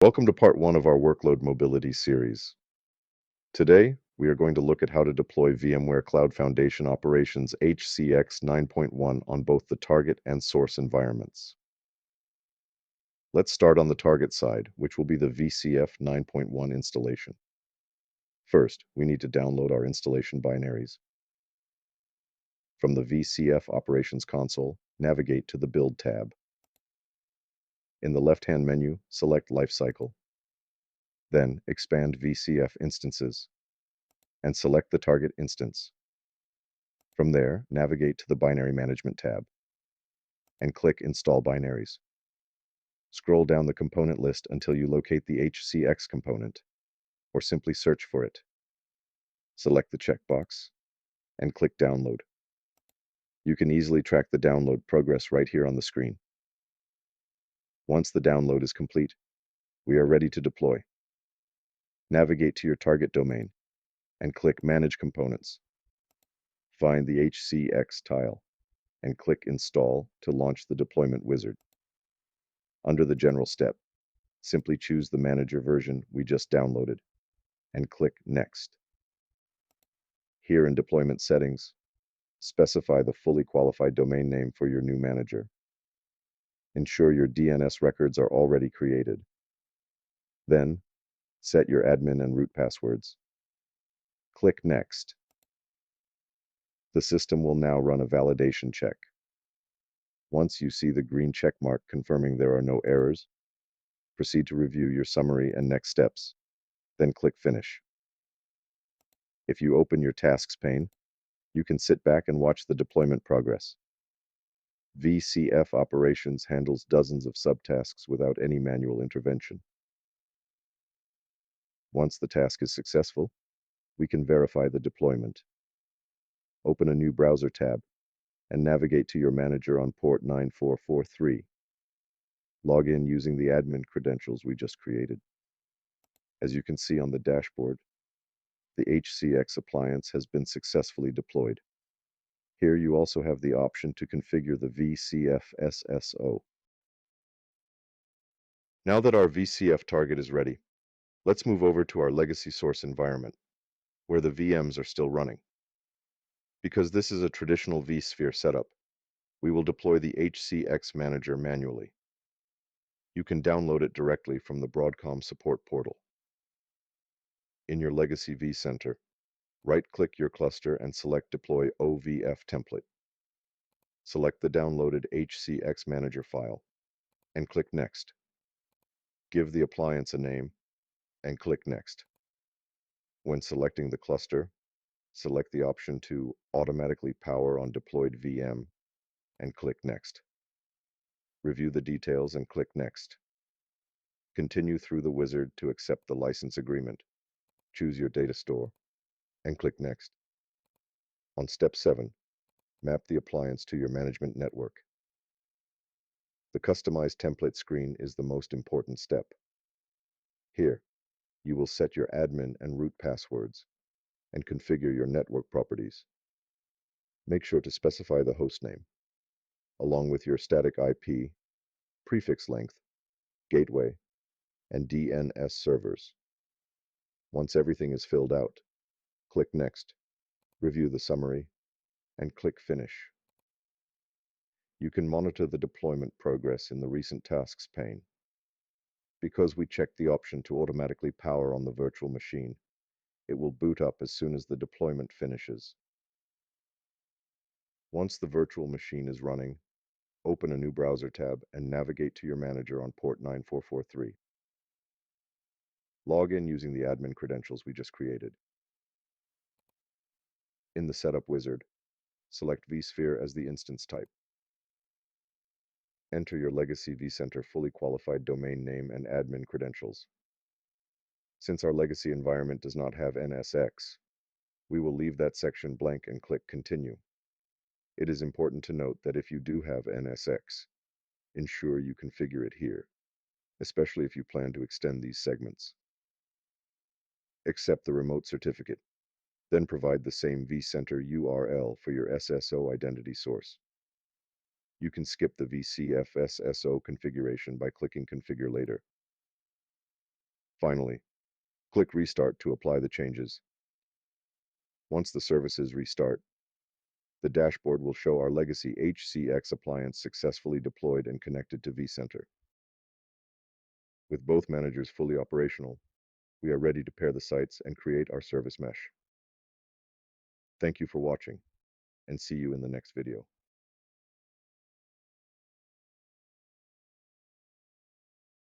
Welcome to part one of our workload mobility series. Today, we are going to look at how to deploy VMware Cloud Foundation Operations HCX 9.1 on both the target and source environments. Let's start on the target side, which will be the VCF 9.1 installation. First, we need to download our installation binaries. From the VCF Operations console, navigate to the Build tab. In the left-hand menu, select Lifecycle. Then, expand VCF Instances and select the target instance. From there, navigate to the Binary Management tab and click Install Binaries. Scroll down the component list until you locate the HCX component, or simply search for it. Select the checkbox and click Download. You can easily track the download progress right here on the screen. Once the download is complete, we are ready to deploy. Navigate to your target domain and click Manage Components. Find the HCX tile and click Install to launch the deployment wizard. Under the General step, simply choose the manager version we just downloaded and click Next. Here in Deployment Settings, specify the fully qualified domain name for your new manager. Ensure your DNS records are already created. Then, set your admin and root passwords. Click Next. The system will now run a validation check. Once you see the green check mark confirming there are no errors, proceed to review your summary and next steps, then click Finish. If you open your Tasks pane, you can sit back and watch the deployment progress. VCF Operations handles dozens of subtasks without any manual intervention. Once the task is successful, we can verify the deployment. Open a new browser tab and navigate to your manager on port 9443. Log in using the admin credentials we just created. As you can see on the dashboard, the HCX appliance has been successfully deployed. Here you also have the option to configure the VCF SSO. Now that our VCF target is ready, let's move over to our legacy source environment, where the VMs are still running. Because this is a traditional vSphere setup, we will deploy the HCX Manager manually. You can download it directly from the Broadcom support portal. In your legacy vCenter, right-click your cluster and select Deploy OVF Template. Select the downloaded HCX Manager file and click Next. Give the appliance a name and click Next. When selecting the cluster, select the option to automatically power on deployed VM and click Next. Review the details and click Next. Continue through the wizard to accept the license agreement. Choose your data store and click Next. On step 7, map the appliance to your management network. The Customize Template screen is the most important step. Here, you will set your admin and root passwords and configure your network properties. Make sure to specify the hostname, along with your static IP, prefix length, gateway, and DNS servers. Once everything is filled out, click Next, review the summary, and click Finish. You can monitor the deployment progress in the Recent Tasks pane. Because we checked the option to automatically power on the virtual machine, it will boot up as soon as the deployment finishes. Once the virtual machine is running, open a new browser tab and navigate to your manager on port 9443. Log in using the admin credentials we just created. In the Setup wizard, select vSphere as the instance type. Enter your legacy vCenter fully qualified domain name and admin credentials. Since our legacy environment does not have NSX, we will leave that section blank and click Continue. It is important to note that if you do have NSX, ensure you configure it here, especially if you plan to extend these segments. Accept the remote certificate, then provide the same vCenter URL for your SSO identity source. You can skip the VCF SSO configuration by clicking Configure Later. Finally, click Restart to apply the changes. Once the services restart, the dashboard will show our legacy HCX appliance successfully deployed and connected to vCenter. With both managers fully operational, we are ready to pair the sites and create our service mesh. Thank you for watching, and see you in the next video.